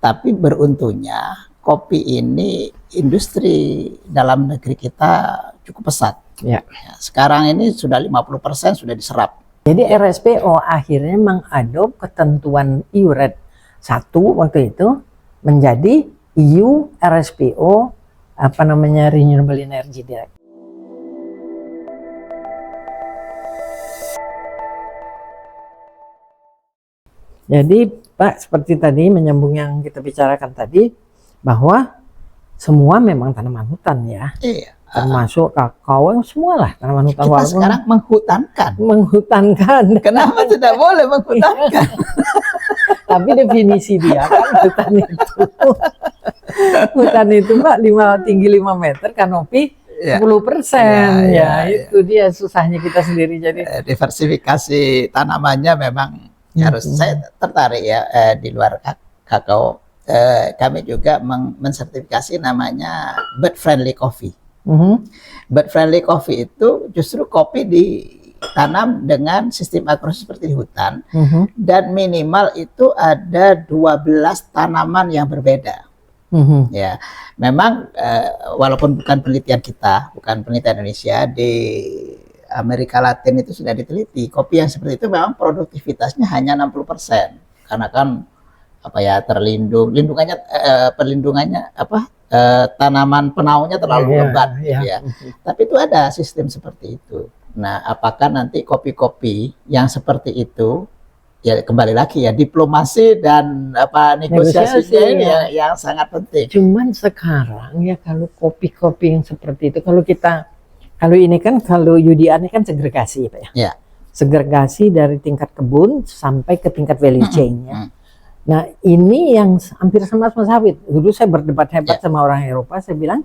Tapi beruntungnya kopi ini industri dalam negeri kita cukup pesat. Ya. Sekarang ini sudah 50% sudah diserap. Jadi RSPO akhirnya mengadop ketentuan EU-RED 1 waktu itu menjadi EU RSPO Renewable Energy Direct. Jadi Pak, seperti tadi menyambung yang kita bicarakan tadi, bahwa semua memang tanaman hutan ya. Iya. Termasuk kakao, semualah tanaman hutan. Kita sekarang menghutankan. Kenapa tidak boleh menghutankan? Tapi definisi dia kan hutan itu. Hutan itu Pak, tinggi 5 meter, kanopi 10%. Itu dia susahnya kita sendiri. Jadi diversifikasi tanamannya memang harus. Saya tertarik ya di luar kakao. Kami juga mensertifikasi namanya bird friendly coffee. Bird friendly coffee itu justru kopi ditanam dengan sistem agrosis seperti di hutan, dan minimal itu ada 12 tanaman yang berbeda. Ya, memang walaupun bukan penelitian kita, bukan penelitian Indonesia, di Amerika Latin itu sudah diteliti, kopi yang seperti itu memang produktivitasnya hanya 60%, karena kan perlindungannya tanaman penaunya terlalu lebat ya. Tapi itu ada sistem seperti itu. Nah, apakah nanti kopi-kopi yang seperti itu, ya kembali lagi ya, diplomasi dan negosiasinya ini yang sangat penting. Cuman sekarang ya, kalau kopi-kopi yang seperti itu, kalau UDR ini kan segregasi Pak ya. Ya. Segregasi dari tingkat kebun sampai ke tingkat value chain ya. Nah, ini yang hampir sama sawit. Dulu saya berdebat hebat sama orang Eropa, saya bilang,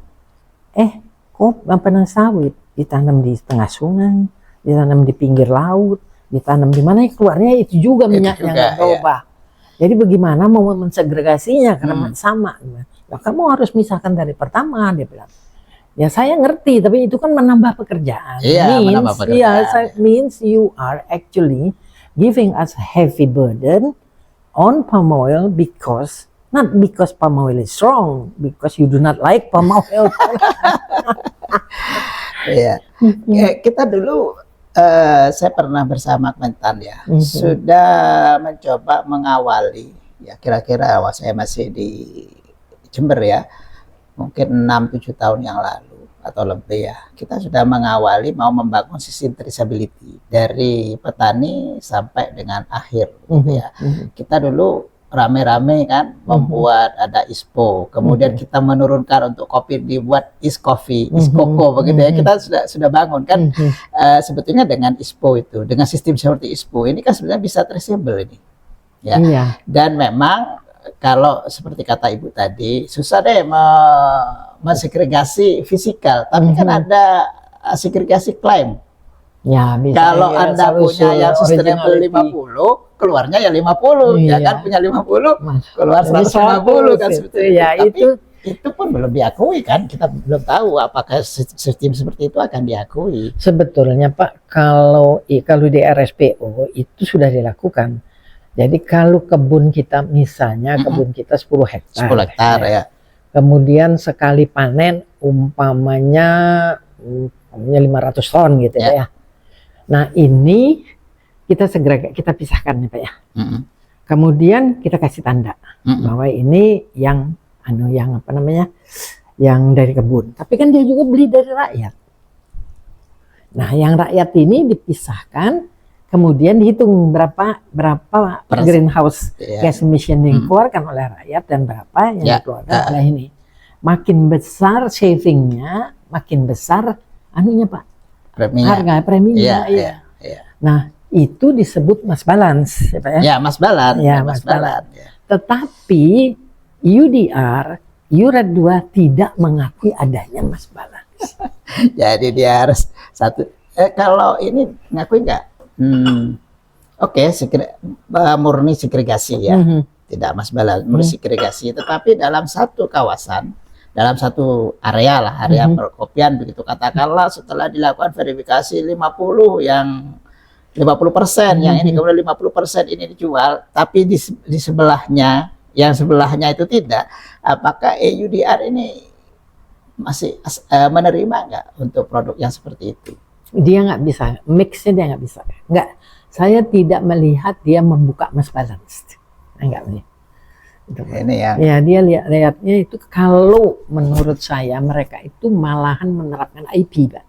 sawit ditanam di tengah sungai, ditanam di pinggir laut, ditanam di mana, keluarnya itu juga minyak yang berubah. Jadi bagaimana mau mensegregasinya karena sama. Ya, kamu harus misahkan dari pertama, dia bilang. Ya saya ngerti, tapi itu kan menambah pekerjaan. Menambah pekerjaan. Means you are actually giving us heavy burden on palm oil not because palm oil is strong, because you do not like palm oil. Kita dulu, saya pernah bersama Kementan ya, sudah mencoba mengawali, ya kira-kira saya masih di Jember ya, mungkin 6-7 tahun yang lalu atau lebih ya, kita sudah mengawali mau membangun sistem traceability dari petani sampai dengan akhir gitu ya. Kita dulu rame-rame kan membuat ada ISPO, kemudian kita menurunkan untuk kopi dibuat Coffee, Coco begitu ya. Kita sudah bangun kan. Sebetulnya dengan ISPO itu, dengan sistem seperti ISPO ini kan sebenarnya bisa traceable ini ya. Dan memang kalau seperti kata Ibu tadi, susah deh mensegregasi fisikal, tapi kan ada segregasi klaim. Ya, bisa. Kalau Anda punya yang sustainable 50, keluarnya ya 50, ya kan, punya 50, keluar 150 kan sebetulnya. Ya, tapi itu pun belum diakui kan, kita belum tahu apakah sistem seperti itu akan diakui. Sebetulnya Pak, kalau di RSPO itu sudah dilakukan. Jadi kalau kebun kita misalnya kebun kita 10 hektar. 10 hektar ya. Kemudian sekali panen umpamanya 500 ton gitu ya. Nah, ini kita segera kita pisahkan ya Pak ya. Kemudian kita kasih tanda bahwa ini yang yang dari kebun. Tapi kan dia juga beli dari rakyat. Nah, yang rakyat ini dipisahkan, kemudian dihitung berapa greenhouse gas emission yang dikeluarkan oleh rakyat dan berapa yang dikeluarkan oleh ini. Makin besar savingnya, makin besar Pak, harga preminya. Nah, itu disebut mass balance ya Pak ya. Ya, mass balance. Ya, mass balance. Tetapi UDR URED 2 tidak mengakui adanya mass balance. Jadi dia harus satu. Kalau ini ngakui nggak? Murni segregasi ya, tidak mass balance, murni segregasi. Tetapi dalam satu kawasan, dalam satu area lah, area perkopian begitu, katakanlah setelah dilakukan verifikasi 50 yang 50%, yang ini kemudian 50% ini dijual, tapi di sebelahnya yang sebelahnya itu tidak, apakah EUDR ini masih menerima nggak untuk produk yang seperti itu? Dia nggak bisa, mixnya dia nggak bisa. Nggak, saya tidak melihat dia membuka mass balance. Enggak melihat. Ini yang Ya, dia lihatnya itu kalau menurut saya mereka itu malahan menerapkan IP, Pak.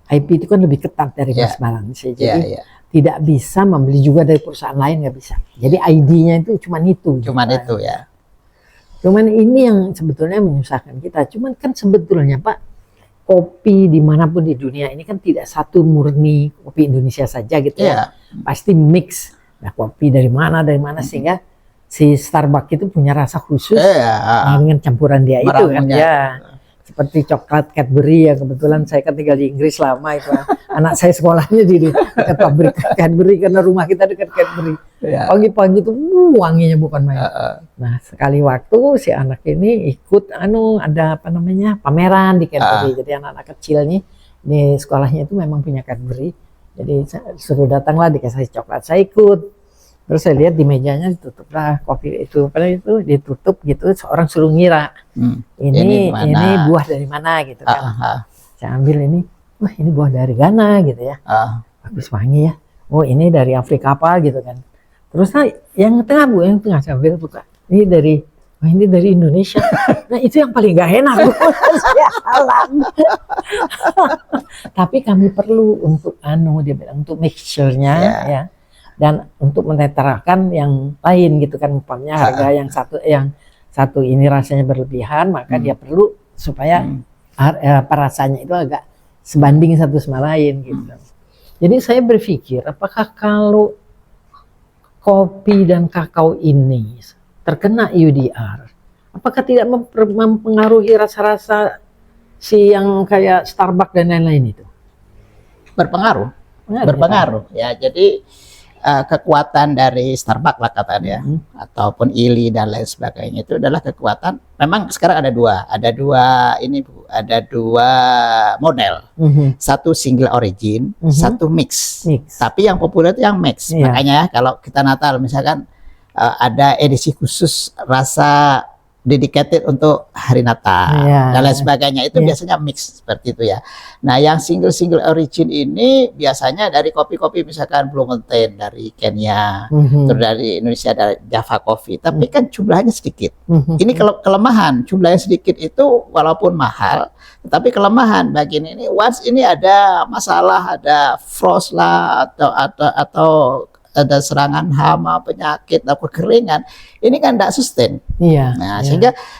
IP itu kan lebih ketat dari mass balance. Jadi tidak bisa membeli juga dari perusahaan lain, nggak bisa. Jadi ID-nya itu cuma itu. Cuman itu ya. Cuman ini yang sebetulnya menyusahkan kita. Cuman kan sebetulnya Pak, kopi dimanapun di dunia ini kan tidak satu murni kopi Indonesia saja gitu ya. Pasti mix. Nah, kopi dari mana sehingga si Starbucks itu punya rasa khusus dengan campuran dia itu kan ya. Seperti coklat Cadbury ya, kebetulan saya kan tinggal di Inggris lama itu. Anak saya sekolahnya di dekat pabrik Cadbury karena rumah kita dekat Cadbury. Pagi-pagi itu wanginya bukan main. Nah, sekali waktu si anak ini ikut ada pameran di Cadbury. Jadi anak-anak kecil nih di sekolahnya itu memang punya Cadbury. Jadi suruh datanglah dikasih coklat, saya ikut. Terus saya lihat di mejanya ditutup lah kopi itu, padahal itu ditutup gitu, seorang suruh ngira ini buah dari mana gitu kan. Saya ambil ini, wah ini buah dari Ghana gitu ya, bagus wangi ya. Oh ini dari Afrika apa gitu kan. Terus yang tengah yang tengah saya ambil buka, ini dari Indonesia. Nah itu yang paling gak enak. Tapi kami perlu untuk dia bilang untuk mixture-nya ya. Dan untuk menetralkan yang lain gitu kan, umpamanya harga yang satu ini rasanya berlebihan, maka dia perlu supaya rasanya itu agak sebanding satu sama lain gitu. Jadi saya berpikir apakah kalau kopi dan kakao ini terkena EUDR, apakah tidak mempengaruhi rasa-rasa si yang kayak Starbucks dan lain-lain itu? Berpengaruh ya. Jadi kekuatan dari Starbucks lah katanya, ataupun Illy dan lain sebagainya itu adalah kekuatan. Memang sekarang ada dua model, satu single origin, satu mix. Tapi yang populer itu yang mix. Makanya kalau kita Natal misalkan ada edisi khusus rasa dedicated untuk hari Natal dan lain sebagainya, itu biasanya mix seperti itu ya. Nah yang single origin ini biasanya dari kopi-kopi misalkan Blue Mountain dari Kenya, terus dari Indonesia dari Java Coffee, tapi kan jumlahnya sedikit. Ini kelemahan, jumlahnya sedikit itu walaupun mahal, tetapi kelemahan bagian ini once ini ada masalah, ada frost lah atau ada serangan hama, penyakit, atau kekeringan, ini kan tidak sustain. Nah,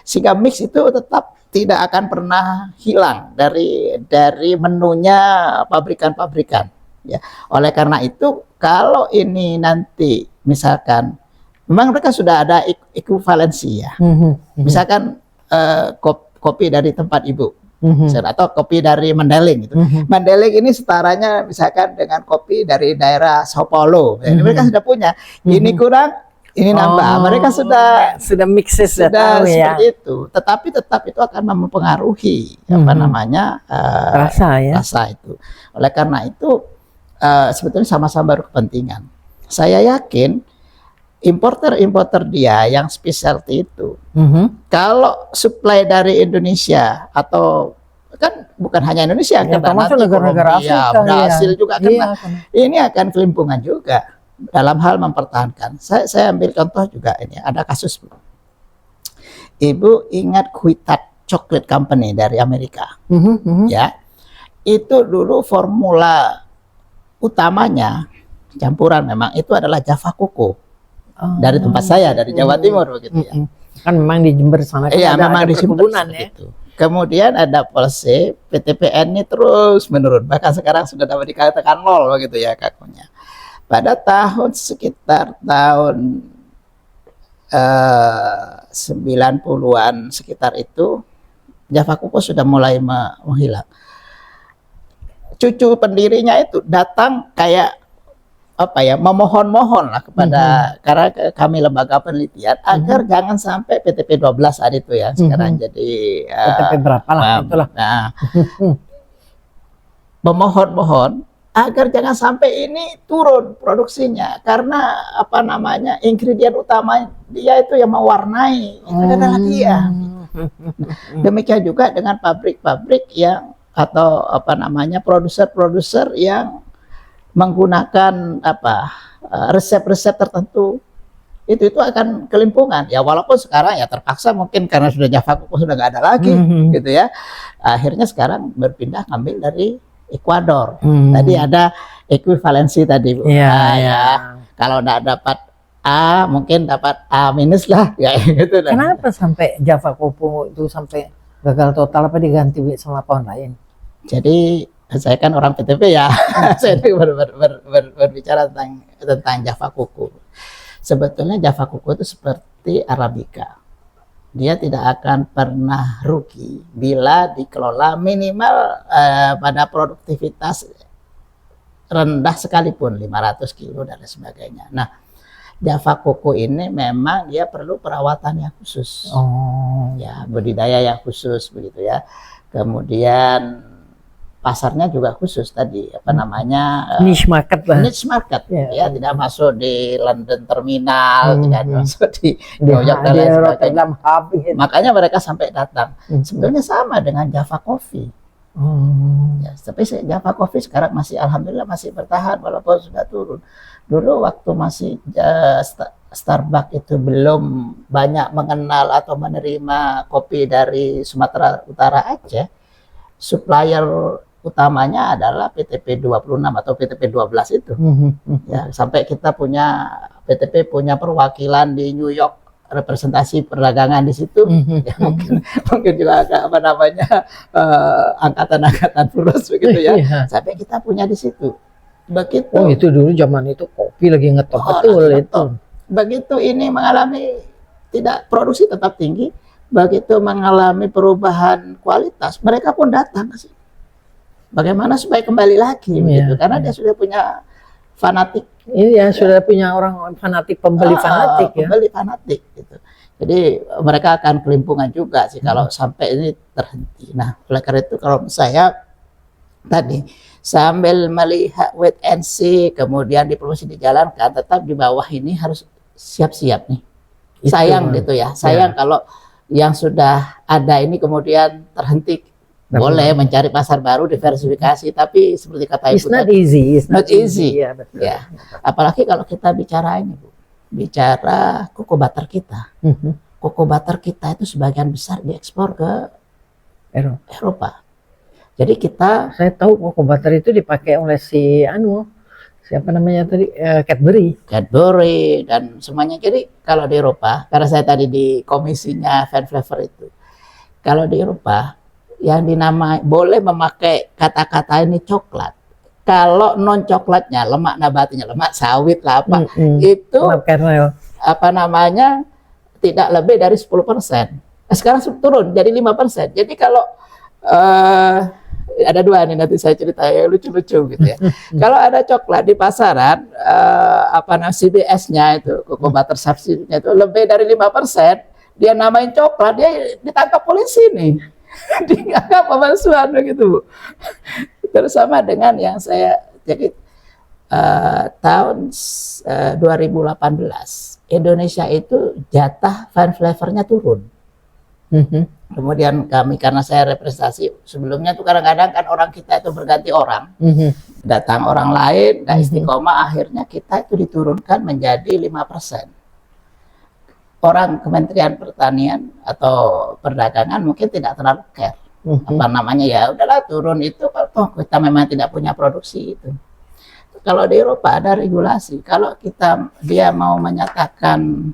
sehingga mix itu tetap tidak akan pernah hilang dari menunya pabrikan-pabrikan. Ya, oleh karena itu, kalau ini nanti misalkan, memang mereka sudah ada ekuivalensi ya. Misalkan kopi dari tempat ibu. Atau kopi dari Mandailing gitu. Mandailing ini setaranya misalkan dengan kopi dari daerah Sao Paulo. Ini mereka sudah punya. Ini kurang, ini nambah. Mereka sudah mixes sudah seperti itu. Tetapi tetap itu akan mempengaruhi rasa itu. Oleh karena itu sebetulnya sama-sama berkepentingan. Saya yakin importer dia yang specialty itu, kalau supply dari Indonesia atau kan bukan hanya Indonesia, ya, termasuk negara-negara Afrika, Brasil juga kena. Ini akan kelimpungan juga dalam hal mempertahankan. Saya ambil contoh juga ini, ada kasus Ibu ingat Kuitat Chocolate Company dari Amerika, ya itu dulu formula utamanya campuran memang itu adalah Java Coco. Dari tempat saya, dari Jawa Timur begitu ya. Kan memang di Jember sana kan memang ada di perkebunan ya. Itu. Kemudian ada policy PTPN ini terus menurun, bahkan sekarang sudah dapat dikatakan 0 begitu ya kakunya. Pada sekitar tahun 90-an sekitar itu, Java Coco sudah mulai menghilang. Cucu pendirinya itu datang kayak memohon-mohon lah kepada karena kami lembaga penelitian agar jangan sampai PTP 12 saat itu ya, sekarang jadi PTP berapa lah itulah. Memohon-mohon agar jangan sampai ini turun produksinya, karena apa namanya, ingredient utama dia itu yang mewarnai itu adalah dia. Demikian juga dengan pabrik-pabrik yang atau apa namanya, produser-produser yang menggunakan apa resep-resep tertentu, itu akan kelimpungan ya, walaupun sekarang ya terpaksa mungkin karena sudah Java Kuku sudah nggak ada lagi gitu ya, akhirnya sekarang berpindah ngambil dari Ekuador. Tadi ada ekuivalensi tadi Bu. Kalau nggak dapat A mungkin dapat A minus lah kayak gitu. Kenapa sampai Java Kuku itu sampai gagal total, apa diganti sama pohon lain? Jadi saya kan orang PTP ya, saya berbicara tentang Java Kuku. Sebetulnya Java Kuku itu seperti Arabica. Dia tidak akan pernah rugi bila dikelola minimal pada produktivitas rendah sekalipun 500 kilo dan sebagainya. Nah, Java Kuku ini memang dia perlu perawatan yang khusus, ya budidaya yang khusus begitu ya. Kemudian pasarnya juga khusus tadi apa namanya, niche market lah. Niche market ya, tidak masuk di London Terminal, tidak masuk di New York dan lain sebagainya. Makanya mereka sampai datang. Sebetulnya sama dengan Java Coffee. Ya, tapi Java Coffee sekarang masih alhamdulillah masih bertahan walaupun sudah turun. Dulu waktu masih Starbucks itu belum banyak mengenal atau menerima kopi dari Sumatera Utara Aceh, supplier utamanya adalah PTP 26 atau PTP 12 itu. Ya, sampai kita PTP punya perwakilan di New York, representasi perdagangan di situ. Ya, mungkin juga apa namanya, angkatan-angkatan lurus begitu ya. Sampai kita punya di situ. Begitu. Oh, itu dulu zaman itu kopi lagi ngetop betul itu. Begitu ini mengalami tidak produksi tetap tinggi, begitu mengalami perubahan kualitas, mereka pun datang ke sini. Bagaimana supaya kembali lagi begitu, karena dia sudah punya fanatik. Iya, sudah punya orang fanatik, pembeli fanatik ya. Pembeli fanatik gitu. Jadi mereka akan kelimpungan juga sih kalau sampai ini terhenti. Nah, oleh karena itu kalau saya tadi sambil melihat wait and see, kemudian diproduksi dijalankan, tetap di bawah ini harus siap-siap nih. Sayang gitu ya, sayang kalau yang sudah ada ini kemudian terhenti. Boleh mencari pasar baru, diversifikasi, tapi seperti kata Ibu tadi, it's not easy. Ya, betul. Ya. Apalagi kalau kita bicara ini, Bu, bicara cocoa butter kita. Cocoa butter kita itu sebagian besar diekspor ke Eropa. Jadi saya tahu cocoa butter itu dipakai oleh siapa namanya tadi, Cadbury dan semuanya. Jadi kalau di Eropa, karena saya tadi di komisinya Fan Flavor itu, kalau di Eropa yang dinamai boleh memakai kata-kata ini coklat. Kalau non coklatnya, lemak nabatinya, lemak sawit lah apa, itu apa namanya tidak lebih dari 10%. Nah, sekarang turun jadi 5%. Jadi kalau ada dua nih, nanti saya cerita ya lucu-lucu gitu ya. Kalau ada coklat di pasaran, CBS-nya itu, cocoa butter substitute-nya itu lebih dari 5%, dia namain coklat, dia ditangkap polisi nih. Dianggap pemalsuan begitu, Bu. Terus sama dengan yang saya jadi tahun 2018 Indonesia itu jatah Fan Flavornya turun. Kemudian kami, karena saya representasi sebelumnya tuh kadang-kadang kan orang kita itu berganti orang, datang orang lain, dan istiqomah, akhirnya kita itu diturunkan menjadi 5%. Orang Kementerian Pertanian atau Perdagangan mungkin tidak terlalu care, apa namanya, ya udahlah turun itu, toh kita memang tidak punya produksi itu. Kalau di Eropa ada regulasi, kalau dia mau menyatakan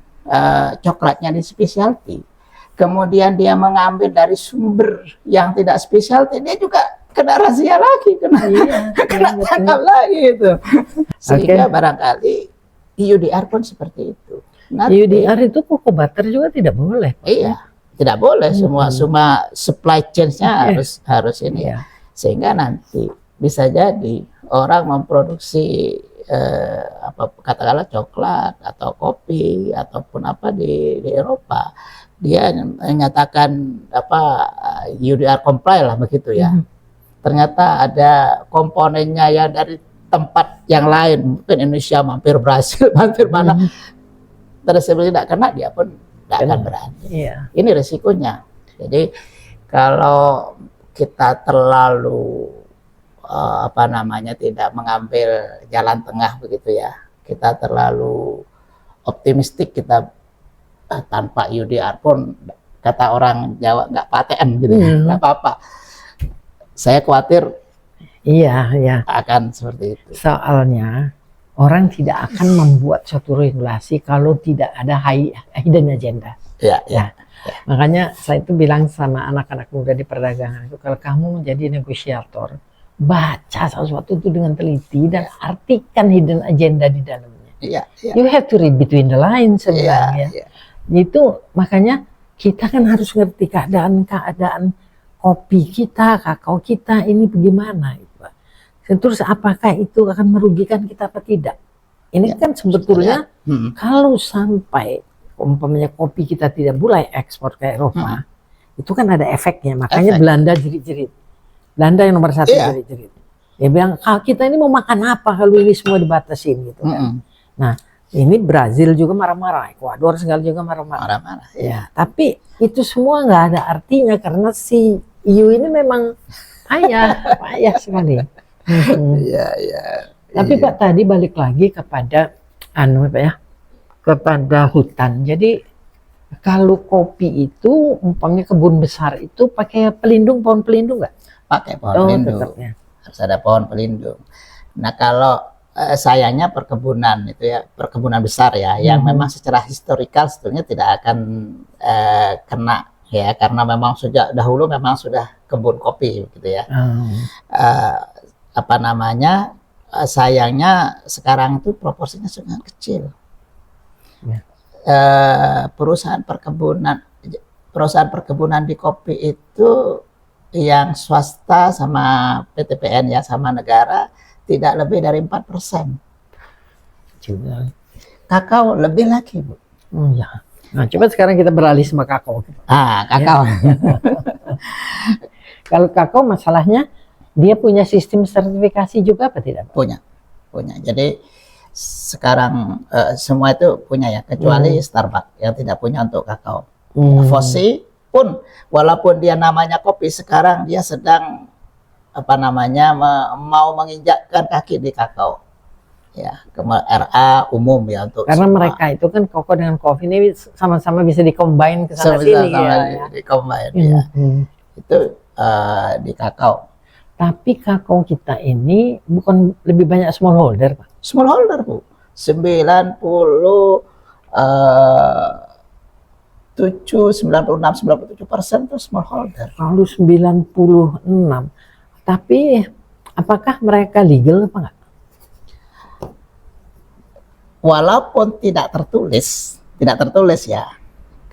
coklatnya di specialty, kemudian dia mengambil dari sumber yang tidak specialty, dia juga kena razia lagi, kena tangkap lagi itu. Sehingga barangkali EUDR pun seperti itu. EUDR itu cocoa butter juga tidak boleh. Iya, tidak boleh. Semua supply chain-nya harus ini. Sehingga nanti bisa jadi orang memproduksi katakanlah coklat atau kopi ataupun apa di Eropa, dia menyatakan EUDR comply lah begitu ya. Ternyata ada komponennya yang dari tempat yang lain, mungkin Indonesia mampir Brasil, mampir mana, traceability tidak kena, dia pun tidak akan berani. Iya. Ini risikonya. Jadi kalau kita terlalu tidak mengambil jalan tengah begitu ya, kita terlalu optimistik, kita tanpa UDR pun kata orang Jawa nggak paten gitu ya, nggak apa-apa. Saya khawatir akan seperti itu. Soalnya orang tidak akan membuat suatu regulasi kalau tidak ada hidden agenda. Ya. Makanya saya itu bilang sama anak-anak muda di perdagangan itu, kalau kamu menjadi negosiator, baca sesuatu itu dengan teliti dan artikan hidden agenda di dalamnya. You have to read between the lines sebenarnya. Itu makanya kita kan harus ngerti keadaan kopi kita, kakao kita ini bagaimana. Terus apakah itu akan merugikan kita apa tidak? Ini kan sebetulnya kalau sampai umpamanya kopi kita tidak boleh ekspor ke Eropa, itu kan ada efeknya. Makanya Belanda jerit-jerit. Belanda yang nomor 1 jerit-jerit. Dia bilang, kita ini mau makan apa kalau ini semua dibatasin gitu kan. Nah, ini Brazil juga marah-marah, Ekuador segala juga marah-marah. Ya, tapi itu semua nggak ada artinya karena si EU ini memang payah sekali. Tapi Pak tadi balik lagi kepada kepada hutan. Jadi kalau kopi itu umpamanya kebun besar itu pakai pohon pelindung nggak? Pakai pohon pelindung. Tetapnya. Harus ada pohon pelindung. Nah kalau sayangnya perkebunan itu ya, perkebunan besar ya, yang memang secara historikal sebetulnya tidak akan kena ya, karena memang sejak dahulu memang sudah kebun kopi gitu ya. Sayangnya sekarang itu proporsinya sangat kecil. Perusahaan perkebunan di kopi itu yang swasta sama PTPN ya, sama negara tidak lebih dari 4%. Kakao lebih lagi, Bu. Nah, coba sekarang kita beralih sama kakao. Kakao. Kalau kakao masalahnya dia punya sistem sertifikasi juga apa tidak? Punya. Jadi sekarang semua itu punya ya, kecuali Starbucks yang tidak punya untuk kakao. Fosi pun walaupun dia namanya kopi, sekarang dia sedang mau menginjakkan kaki di kakao. Ya, RA umum ya untuk karena semua. Mereka itu kan koko dengan kopi ini sama-sama bisa dikombin ke sana sini ya. Dikombin ya. Itu di kakao. Tapi kakao kita ini bukan lebih banyak smallholder, Pak? Smallholder, Bu. 96 97% itu smallholder. Lalu 96. Tapi apakah mereka legal apa enggak? Walaupun tidak tertulis ya.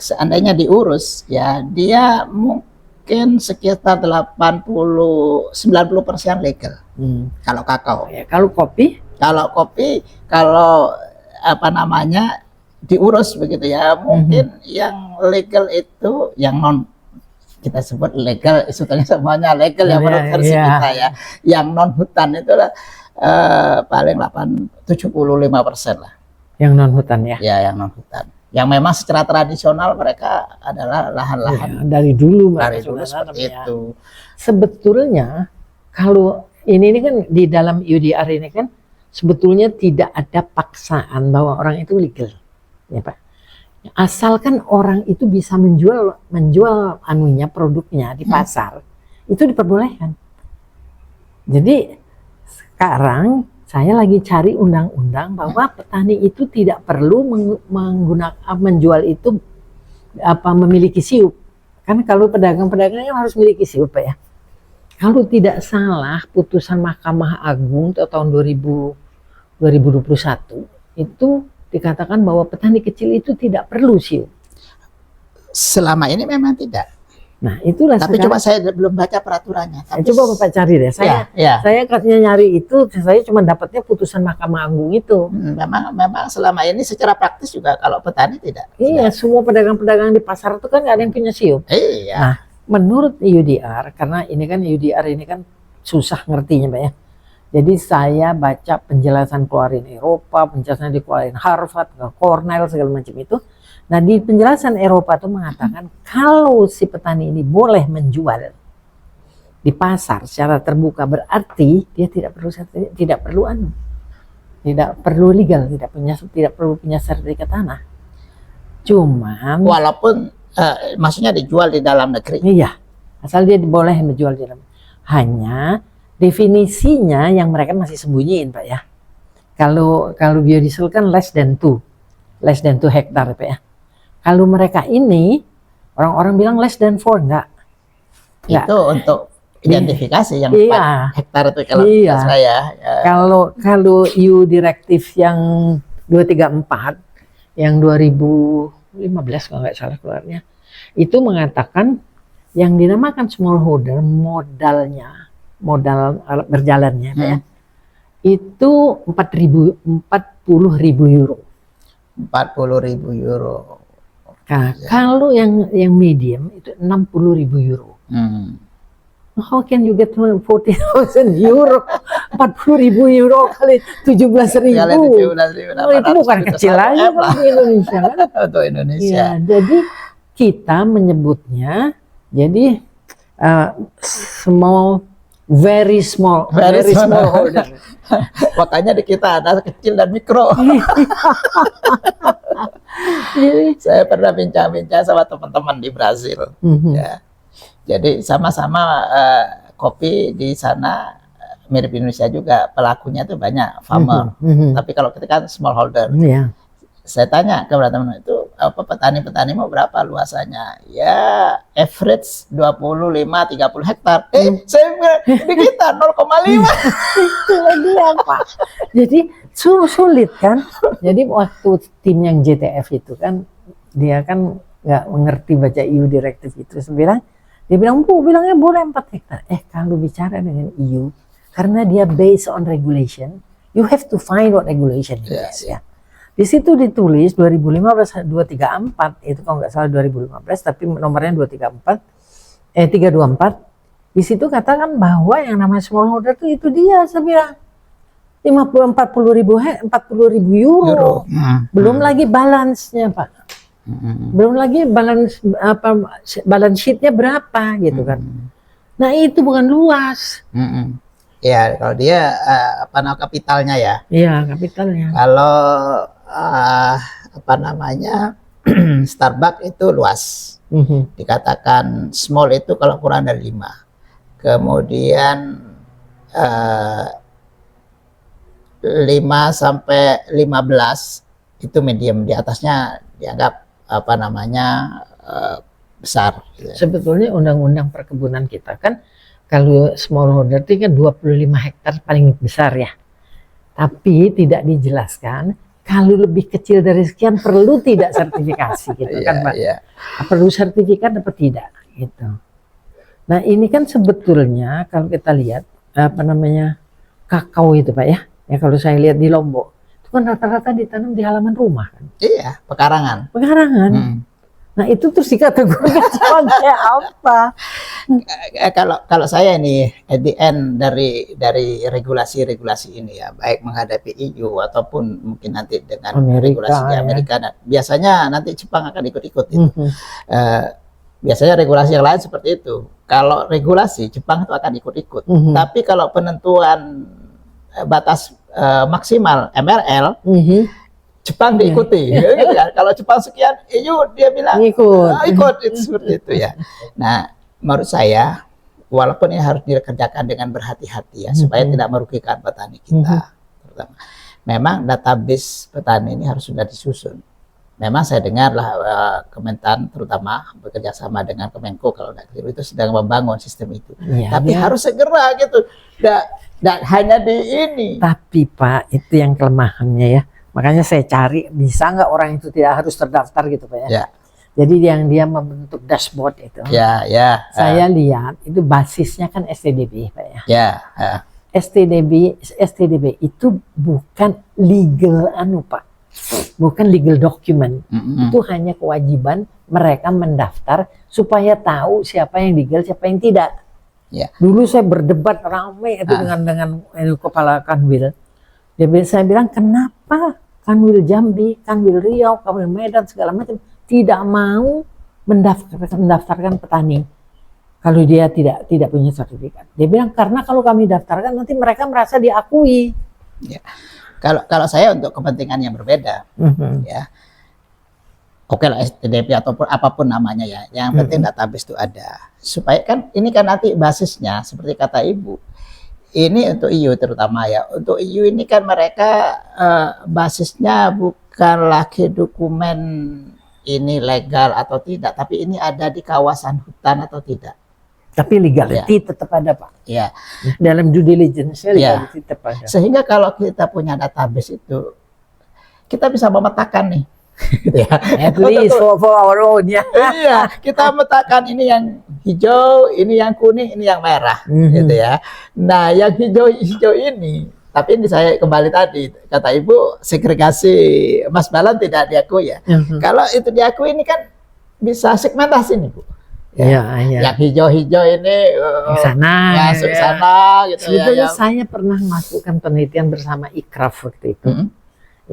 Seandainya diurus ya, dia mungkin sekitar 90% legal. Kalau kakao. Ya, kalau kopi? Kalau diurus begitu ya, mungkin yang legal itu yang non, kita sebut legal, sebetulnya semuanya legal ya menurut versi kita ya. Yang non hutan itu paling 75% lah. Yang non hutan ya? Ya, yang non hutan. Yang memang secara tradisional mereka adalah lahan-lahan dari dulu seperti itu. Sebetulnya kalau ini kan di dalam UDR ini kan sebetulnya tidak ada paksaan bahwa orang itu legal, ya Pak. Asalkan orang itu bisa menjual produknya di pasar, itu diperbolehkan. Jadi sekarang saya lagi cari undang-undang bahwa petani itu tidak perlu menjual itu memiliki siup. Kan kalau pedagang-pedagang harus memiliki siup, Pak ya. Kalau tidak salah putusan Mahkamah Agung tahun 2021 itu dikatakan bahwa petani kecil itu tidak perlu siup. Selama ini memang tidak. Nah, itulah. Tapi coba saya belum baca peraturannya. Tapi coba Bapak cari deh. Saya katanya nyari itu, saya cuma dapatnya putusan Mahkamah Agung itu. Memang selama ini secara praktis juga kalau petani tidak. Iya, semua pedagang-pedagang di pasar itu kan nggak ada yang punya siup. Iya. Nah, menurut UDR, karena ini kan UDR ini kan susah ngertinya, Pak ya. Jadi saya baca penjelasan keluarin Eropa, penjelasan dikeluarin Harvard, Cornell segala macam itu. Nah di penjelasan Eropa itu mengatakan kalau si petani ini boleh menjual di pasar secara terbuka, berarti dia tidak perlu legal, tidak perlu punya sertifikat tanah. Cuman walaupun maksudnya dijual di dalam negeri. Iya, asal dia boleh menjual di dalam. Hanya definisinya yang mereka masih sembunyiin, Pak ya. Kalau biodiesel kan less than 2 hektar, Pak ya. Kalau mereka ini orang-orang bilang less than 4, enggak. Itu untuk identifikasi yang iya. 4 hektar itu kalau iya. saya. Kalau EU direktif yang 234 yang 2015 kalau nggak salah keluarnya, itu mengatakan yang dinamakan smallholder modal berjalannya ya, itu 40.000 euro. 40.000 euro. Nah, kalau yang medium itu 60.000 euro. How can you get 40,000 euro? 40.000 euro kali 17.000. Oh, itu bukan kecil aja kalau di Indonesia kan? Untuk Indonesia. Ya, jadi kita menyebutnya jadi very small holder. Makanya di kita ada kecil dan mikro. Saya pernah bincang-bincang sama teman-teman di Brazil. Ya. Jadi sama-sama kopi di sana mirip Indonesia juga, pelakunya itu banyak farmer. Tapi kalau kita kan smallholder. Saya tanya ke teman itu, apa petani-petani mau berapa luasannya? Ya average 25-30 hektar. Saya bilang di kita 0,5. Itu lagi apa? Jadi sulit kan? Jadi waktu tim yang JTF itu kan, dia kan nggak mengerti baca EU direktif itu. Dia bilang, Bu, bilangnya boleh 4 hektar. Kalau bicara dengan EU, karena dia based on regulation, you have to find what regulation it is. Ya. Di situ ditulis 2015 234, itu kalau nggak salah 2015, tapi nomornya 324. Di situ katakan bahwa yang namanya smallholder itu dia, saya bilang 40.000 euro. Belum lagi balance-nya, Pak. Belum lagi balance sheet-nya berapa gitu kan. Nah, itu bukan luas. Ya, kalau dia kapitalnya ya. Iya, kapitalnya. Kalau Starbucks itu luas. Dikatakan small itu kalau kurang dari 5. Kemudian 5 sampai 15 itu medium, di atasnya dianggap besar. Sebetulnya undang-undang perkebunan kita kan kalau smallholder itu kan 25 hektar paling besar ya. Tapi tidak dijelaskan kalau lebih kecil dari sekian perlu tidak sertifikasi gitu kan, Pak. Perlu sertifikat atau tidak gitu. Nah, ini kan sebetulnya kalau kita lihat kakao itu, Pak ya. Ya kalau saya lihat di Lombok itu kan rata-rata ditanam di halaman rumah kan. Iya, pekarangan. Nah, itu terus dikategorikan sebagai apa? Kalau saya ini at the end dari regulasi ini ya, baik menghadapi EU ataupun mungkin nanti dengan regulasi di Amerika. Nah, biasanya nanti Jepang akan ikut-ikut itu. Biasanya regulasi yang lain seperti itu. Kalau regulasi Jepang itu akan ikut-ikut. Tapi kalau penentuan batas maksimal MRL, Jepang diikuti. Gitu kan? Kalau Jepang sekian, EU dia bilang ikut itu seperti itu ya. Nah, menurut saya walaupun ini harus dikerjakan dengan berhati-hati ya, supaya tidak merugikan petani kita. Terutama, memang database petani ini harus sudah disusun. Memang saya dengarlah Kementan terutama bekerja sama dengan Kemenko kalau tidak keliru itu sedang membangun sistem itu. Tapi harus segera gitu. Dan hanya di ini. Tapi Pak, itu yang kelemahannya ya. Makanya saya cari bisa nggak orang itu tidak harus terdaftar gitu, Pak ya. Jadi yang dia membentuk dashboard itu. Saya lihat itu basisnya kan STDB, Pak ya. STDB itu bukan legal Pak. Bukan legal document. Itu hanya kewajiban mereka mendaftar supaya tahu siapa yang legal, siapa yang tidak. Ya. Dulu saya berdebat ramai itu dengan kepala Kanwil. Saya bilang kenapa Kanwil Jambi, Kanwil Riau, Kanwil Medan segala macam tidak mau mendaftarkan petani kalau dia tidak punya sertifikat. Dia bilang karena kalau kami daftarkan nanti mereka merasa diakui. Ya. Kalau saya untuk kepentingan yang berbeda, ya. Oke lah STDP ataupun apapun namanya ya, yang penting database itu ada. Supaya kan ini kan nanti basisnya seperti kata Ibu, ini untuk EU terutama ya. Untuk EU ini kan mereka basisnya bukan lagi dokumen ini legal atau tidak, tapi ini ada di kawasan hutan atau tidak. Tapi legality tetap ada Pak. Ya. Dalam due diligence legality tetap ada. Sehingga kalau kita punya database itu, kita bisa memetakan nih. Ya. At least for our own ya. Iya, kita memetakan ini yang hijau, ini yang kuning, ini yang merah, gitu ya. Nah, yang hijau ini, tapi ini saya kembali tadi kata Ibu segregasi Mas Balan tidak diakui ya. Kalau itu diakui ini kan bisa segmentasi nih Bu. Ya, Yang hijau-hijau ini sana, masuk sana, gitu sebetulnya ya. saya pernah melakukan penelitian bersama Ikraf waktu itu.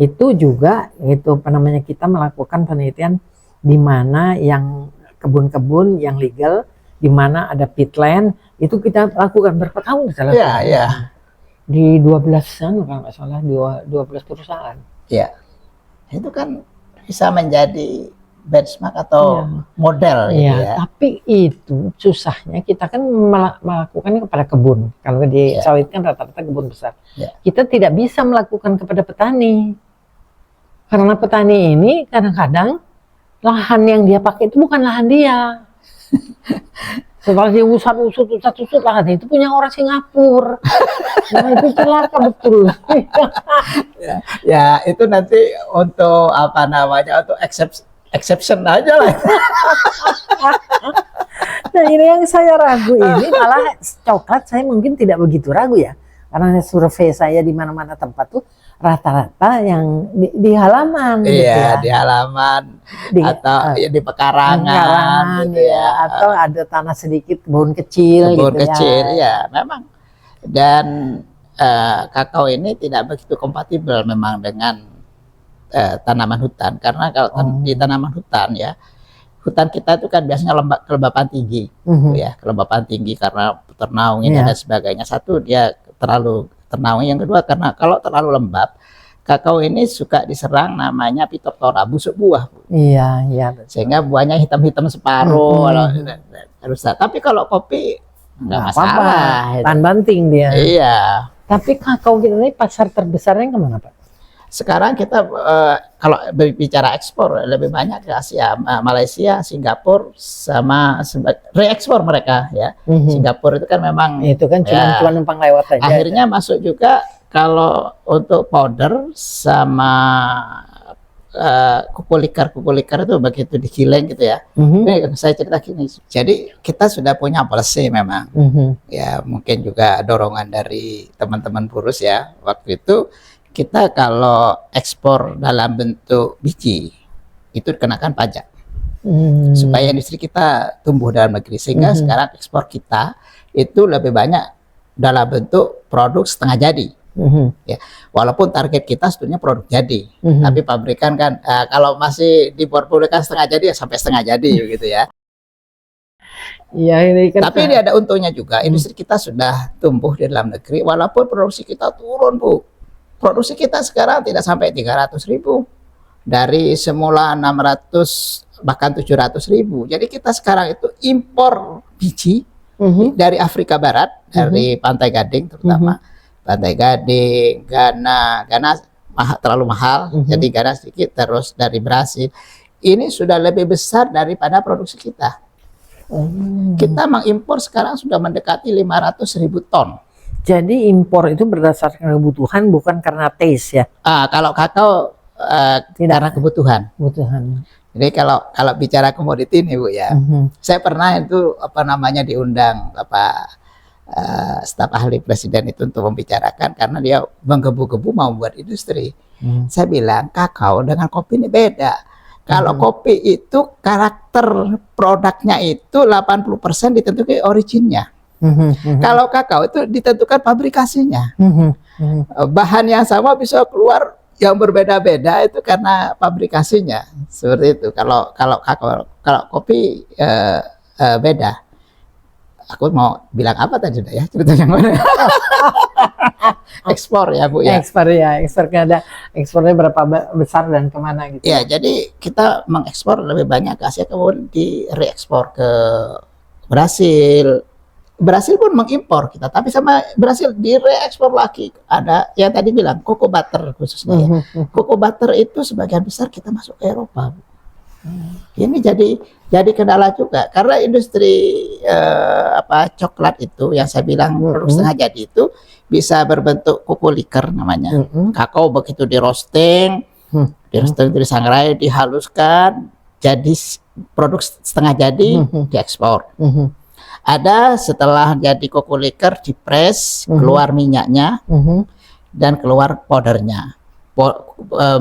Itu juga kita melakukan penelitian di mana yang kebun-kebun yang legal, di mana ada peatland, itu kita lakukan berapa tahun kita lakukan. Iya. Di 12-an kalau nggak salah 12 perusahaan. Iya. Itu kan bisa menjadi benchmark atau model gitu ya. Tapi itu susahnya kita kan melakukannya kepada kebun. Kalau di sawit kan rata-rata kebun besar. Kita tidak bisa melakukan kepada petani. Karena petani ini kadang-kadang lahan yang dia pakai itu bukan lahan dia. Setelah dia usut lahan itu punya orang Singapura. Nah itu celaka betul. Ya itu nanti untuk apa namanya, untuk exception aja lah. Nah ini yang saya ragu ini, malah coklat saya mungkin tidak begitu ragu ya. Karena survei saya di mana-mana tempat tuh rata-rata yang di halaman. Iya, gitu ya. Di halaman atau di pekarangan gitu ya. Atau ada tanah sedikit, kebun kecil kebun gitu kecil ya. Ya memang. Dan kakao ini tidak begitu kompatibel memang dengan tanaman hutan, karena kalau di tanaman hutan ya, hutan kita itu kan biasanya kelembapan tinggi, ya kelembapan tinggi karena ternaungnya dan sebagainya. Satu dia terlalu ternaung, yang kedua karena kalau terlalu lembab, kakao ini suka diserang namanya Phytophthora, busuk buah. Iya. Sehingga buahnya hitam-hitam separuh. Tapi kalau kopi nggak masalah. Tahan banting dia. Iya. Tapi kakao kita ini pasar terbesarnya kemana Pak? Sekarang kita kalau berbicara ekspor lebih banyak ke Asia, Malaysia, Singapura, sama reekspor mereka ya. Singapura itu kan memang itu kan cuma numpang lewat aja. Akhirnya masuk juga kalau untuk powder sama kuku likar itu begitu digiling gitu ya. Ini saya cerita gini. Jadi kita sudah punya policy memang. Ya mungkin juga dorongan dari teman-teman Purus ya. Waktu itu kita kalau ekspor dalam bentuk biji itu dikenakan pajak supaya industri kita tumbuh dalam negeri, sehingga sekarang ekspor kita itu lebih banyak dalam bentuk produk setengah jadi. Ya, walaupun target kita sebetulnya produk jadi, tapi pabrikan kan kalau masih diperbolehkan setengah jadi ya sampai setengah jadi gitu ya. Ya, ini kan tapi ini ada untungnya juga, industri kita sudah tumbuh di dalam negeri walaupun produksi kita turun Bu. Produksi kita sekarang tidak sampai 300.000 dari semula 600 bahkan 700.000. Jadi kita sekarang itu impor biji dari Afrika Barat, dari Pantai Gading terutama. Pantai Gading, Ghana terlalu mahal, jadi Ghana sedikit, terus dari Brasil. Ini sudah lebih besar daripada produksi kita. Kita mengimpor sekarang sudah mendekati 500.000 ton. Jadi impor itu berdasarkan kebutuhan, bukan karena taste ya? Kalau kakao karena kebutuhan. Jadi kalau bicara komoditi nih Bu ya, saya pernah itu diundang staf ahli presiden itu untuk membicarakan, karena dia menggebu-gebu mau buat industri. Saya bilang kakao dengan kopi ini beda. Kalau kopi itu karakter produknya itu 80% ditentukan originnya. Kalau kakao itu ditentukan pabrikasinya. Bahan yang sama bisa keluar yang berbeda-beda itu karena pabrikasinya. Seperti itu. Kalau kakao, kalau kopi beda. Aku mau bilang apa tadi ya, cerita yang mana? Ekspor ya Bu ya. Ekspor ya, ekspornya berapa besar dan kemana gitu. Ya, jadi kita mengekspor lebih banyak ke Asia, kemudian direekspor ke Brasil. Brasil pun mengimpor kita, tapi sama Brasil direekspor lagi. Ada yang tadi bilang cocoa butter khususnya ya. Cocoa butter itu sebagian besar kita masuk ke Eropa. Ini jadi kendala juga karena industri coklat itu yang saya bilang produk setengah jadi itu bisa berbentuk cocoa liquor namanya. Kakao begitu di roasting, disangrai, dihaluskan, jadi produk setengah jadi, diekspor. Ada setelah jadi cocoa liquor dipres, keluar minyaknya dan keluar powdernya.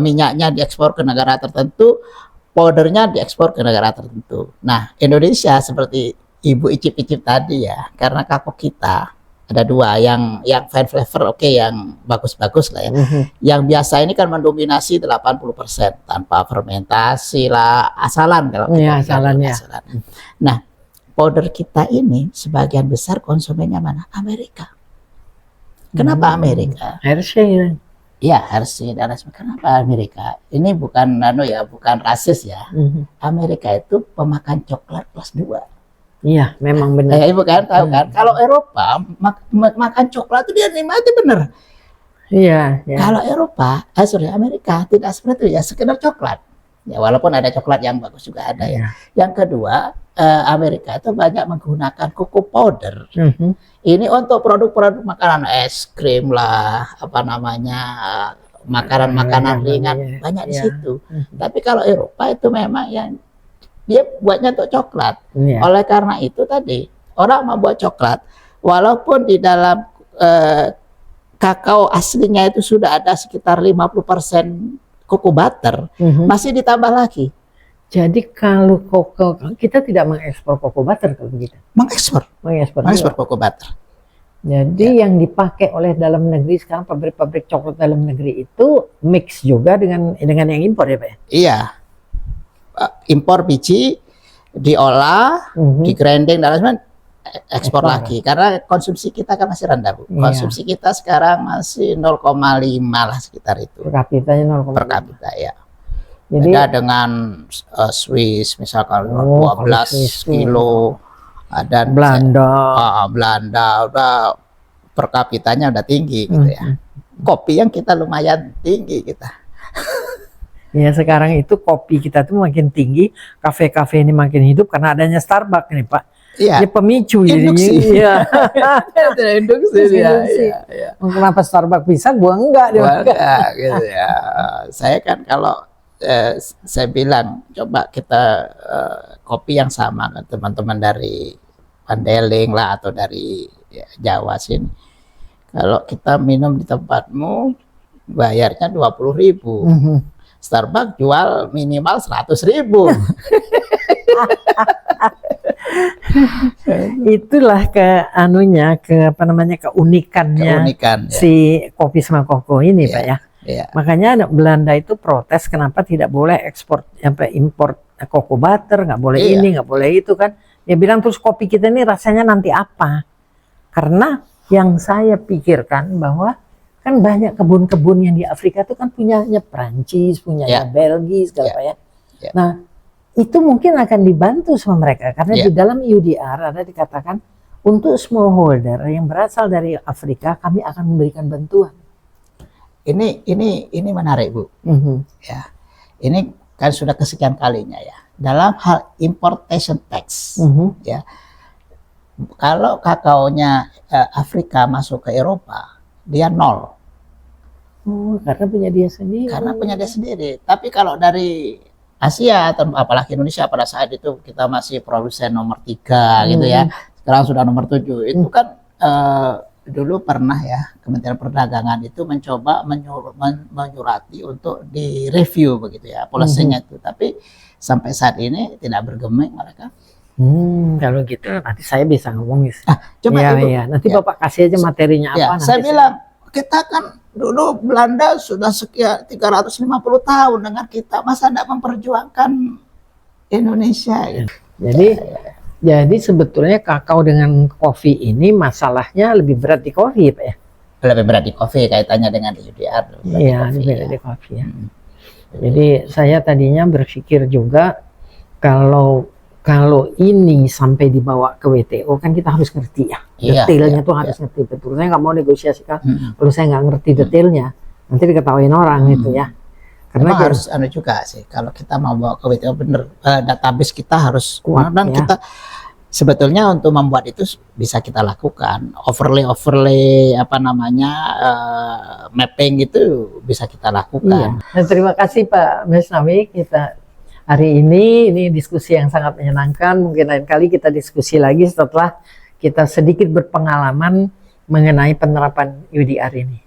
Minyaknya diekspor ke negara tertentu, powdernya diekspor ke negara tertentu. Nah, Indonesia seperti Ibu icip-icip tadi ya, karena kakao kita ada dua, yang fine flavor yang bagus-bagus lah ya. Yang biasa ini kan mendominasi 80% tanpa fermentasi lah, asalan kalau kita asalan ya. Nah, powder kita ini sebagian besar konsumennya mana? Amerika. Kenapa Amerika? Hershey. Ya, Hershey dan lain sebagainya. Kenapa Amerika? Ini bukan bukan rasis ya. Amerika itu pemakan coklat kelas 2. Iya, memang benar. Ibu kan tahu kan? Kalau Eropa makan coklat itu dia nikmati bener. Iya. Kalau Eropa, Amerika tidak seperti itu ya, sekedar coklat. Ya, walaupun ada coklat yang bagus juga ada ya. Yang kedua, Amerika itu banyak menggunakan cocoa powder. Ini untuk produk-produk makanan, es krim lah, makanan-makanan ringan banyak di situ. Tapi kalau Eropa itu memang yang dia buatnya untuk coklat. Oleh karena itu tadi orang membuat coklat, walaupun di dalam kakao aslinya itu sudah ada sekitar 50% cocoa butter, masih ditambah lagi. Jadi kalau kita tidak mengekspor cocoa butter kalau begitu. Mengekspor cocoa butter. Jadi yang dipakai oleh dalam negeri sekarang, pabrik-pabrik coklat dalam negeri itu mix juga dengan yang impor ya Pak ya? Iya. Impor biji, diolah, di-grinding dan lain-lain, ekspor lagi. Karena konsumsi kita kan masih rendah Bu. Konsumsi kita sekarang masih 0,5 lah sekitar itu. Per kapitanya 0,5. Per kapita ya. Jadi beda dengan Swiss misalkan 12 kilo, dan Belanda udah per kapitanya udah tinggi gitu ya. Kopi yang kita lumayan tinggi kita. Ya, sekarang itu kopi kita tuh makin tinggi, kafe-kafe ini makin hidup karena adanya Starbucks nih Pak. Iya. Ini pemicu jadinya. Iya. Induksi. Ya. Kenapa Starbucks bisa, gua enggak? Enggak gitu ya. Saya kan kalau saya bilang coba kita kopi yang sama kan teman-teman dari Pandeling lah atau dari Jawa sini. Kalau kita minum di tempatmu bayarnya 20.000. Starbucks jual minimal 100.000. Itulah keunikannya si kopi sama koko ini Pak ya. Makanya Belanda itu protes kenapa tidak boleh ekspor sampai impor cocoa butter, nggak boleh ini, nggak boleh itu kan. Dia bilang terus kopi kita ini rasanya nanti apa? Karena yang saya pikirkan bahwa kan banyak kebun-kebun yang di Afrika itu kan punyanya Prancis, punyanya Belgia segala Pak ya. Nah, itu mungkin akan dibantu sama mereka karena di dalam UDR ada dikatakan untuk smallholder yang berasal dari Afrika kami akan memberikan bantuan. Ini menarik Bu. Ya, ini kan sudah kesekian kalinya ya dalam hal importation tax. Ya, kalau kakaonya Afrika masuk ke Eropa dia 0. Karena punya dia sendiri. Karena punya dia sendiri. Tapi kalau dari Asia atau apalagi Indonesia pada saat itu kita masih produsen nomor 3 gitu ya. Sekarang sudah nomor 7. Itu kan dulu pernah ya Kementerian Perdagangan itu mencoba menyurati untuk direview begitu ya polisinya itu, tapi sampai saat ini tidak bergeming mereka. Kalau gitu nanti saya bisa ngomong. Coba Iya, Ibu. iya. Nanti Ya. Bapak kasih aja materinya Ya, apa. saya nanti bilang kita kan dulu Belanda sudah sekian 350 tahun dengan kita, masa tidak memperjuangkan Indonesia gitu. Jadi sebetulnya kakao dengan kopi ini masalahnya lebih berat di kopi, Pak ya? Lebih berat di kopi kaitannya dengan UDR. Iya, lebih berat di kopi ya. Jadi saya tadinya berpikir juga kalau ini sampai dibawa ke WTO kan kita harus ngerti ya, detailnya tuh harus ngerti betul. Saya nggak mau negosiasi kalau saya nggak ngerti detailnya, nanti diketawain orang gitu ya. Karena harus juga sih, kalau kita mau bawa ke WTO bener, database kita harus kuat dan ya. kita sebetulnya untuk membuat itu bisa kita lakukan overlay apa namanya mapping itu bisa kita lakukan. Iya. Nah, terima kasih Pak Mesnawi, kita hari ini diskusi yang sangat menyenangkan. Mungkin lain kali kita diskusi lagi setelah kita sedikit berpengalaman mengenai penerapan UDR ini.